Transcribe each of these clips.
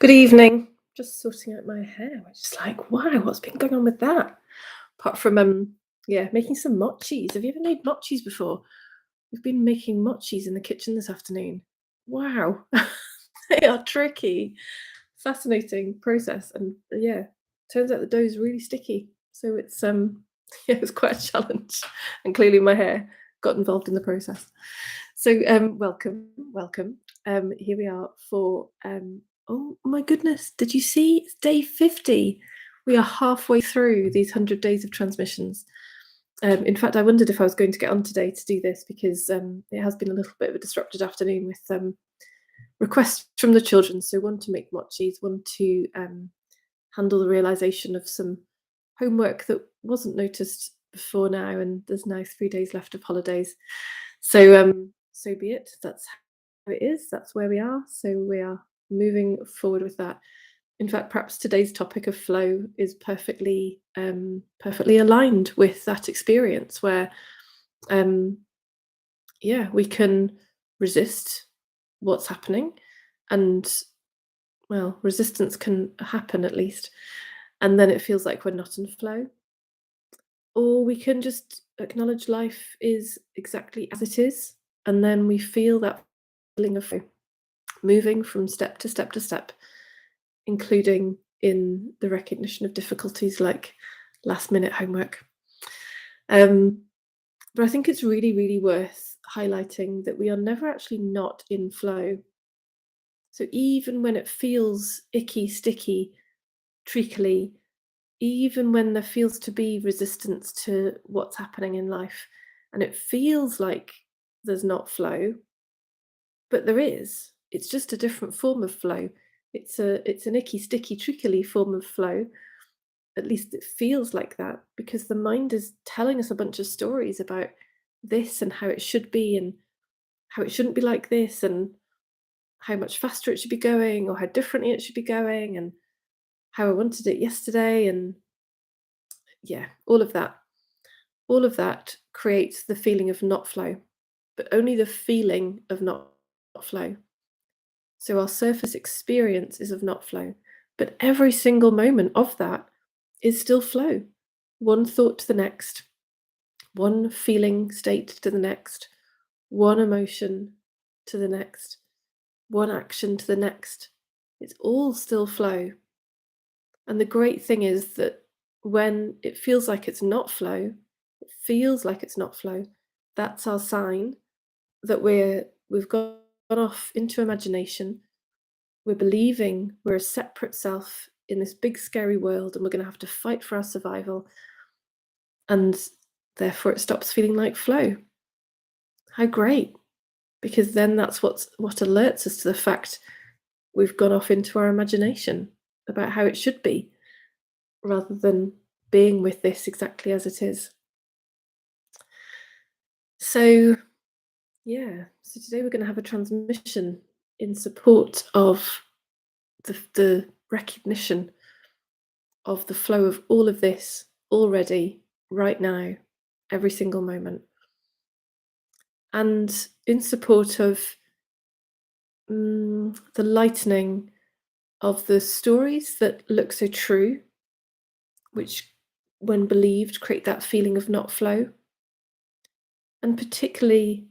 Good evening. Just sorting out my hair, which is like, wow, what's been going on with that? Apart from yeah, making some mochis. Have you ever made mochis before? We've been making mochis in the kitchen this afternoon. Wow. They are tricky. Fascinating process. And yeah, turns out the dough is really sticky. So it's yeah, it was quite a challenge. And clearly my hair got involved in the process. So welcome, welcome. Here we are for oh my goodness, did you see it's day 50? We are halfway through these 100 days of transmissions. In fact, I wondered if I was going to get on today to do this because it has been a little bit of a disrupted afternoon with requests from the children. So one to make mochis, one to handle the realization of some homework that wasn't noticed before now, and there's now 3 days left of holidays. So be it. That's how it is. That's where we are. So we are moving forward with that. In fact, perhaps today's topic of flow is perfectly aligned with that experience where um yeah, we can resist what's happening, and well, resistance can happen at least, and then it feels like we're not in flow. Or we can just acknowledge life is exactly as it is, and then we feel that feeling of flow, moving from step to step to step, including in the recognition of difficulties like last minute homework. Um, but I think it's really, really worth highlighting that we are never actually not in flow. So even when it feels icky, sticky, treacly, even when there feels to be resistance to what's happening in life, and it feels like there's not flow, but there is. It's just a different form of flow. It's an icky, sticky, trickly form of flow. At least it feels like that because the mind is telling us a bunch of stories about this and how it should be and how it shouldn't be like this and how much faster it should be going or how differently it should be going and how I wanted it yesterday, and yeah, all of that. All of that creates the feeling of not flow, but only the feeling of not flow. So our surface experience is of not flow, but every single moment of that is still flow. One thought to the next, one feeling state to the next, one emotion to the next, one action to the next. It's all still flow. And the great thing is that when it feels like it's not flow, it feels like it's not flow, that's our sign that we've gone off into imagination. We're believing we're a separate self in this big scary world and we're going to have to fight for our survival, and therefore it stops feeling like flow. How great, because then that's what alerts us to the fact we've gone off into our imagination about how it should be rather than being with this exactly as it is. So yeah, so today we're going to have a transmission in support of the recognition of the flow of all of this already, right now, every single moment. And in support of the lightening of the stories that look so true, which, when believed, create that feeling of not flow, and particularly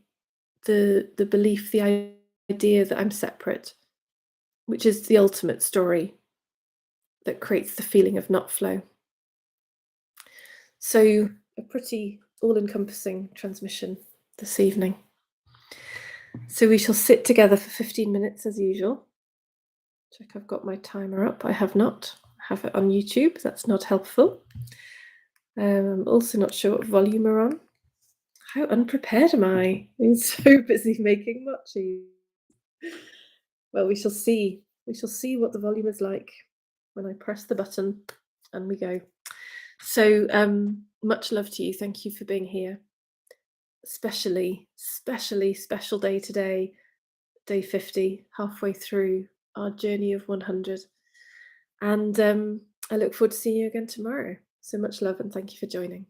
the belief, the idea that I'm separate, which is the ultimate story that creates the feeling of not flow. So, a pretty all encompassing transmission this evening. So, we shall sit together for 15 minutes as usual. Check I've got my timer up. I have not. I have it on YouTube. That's not helpful. I'm also not sure what volume we're on. How unprepared am I? I've been so busy making mochi. Well, we shall see. We shall see what the volume is like when I press the button and we go. So much love to you. Thank you for being here. Especially special day today, day 50, halfway through our journey of 100. And I look forward to seeing you again tomorrow. So much love and thank you for joining.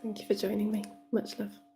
Thank you for joining me. Much love.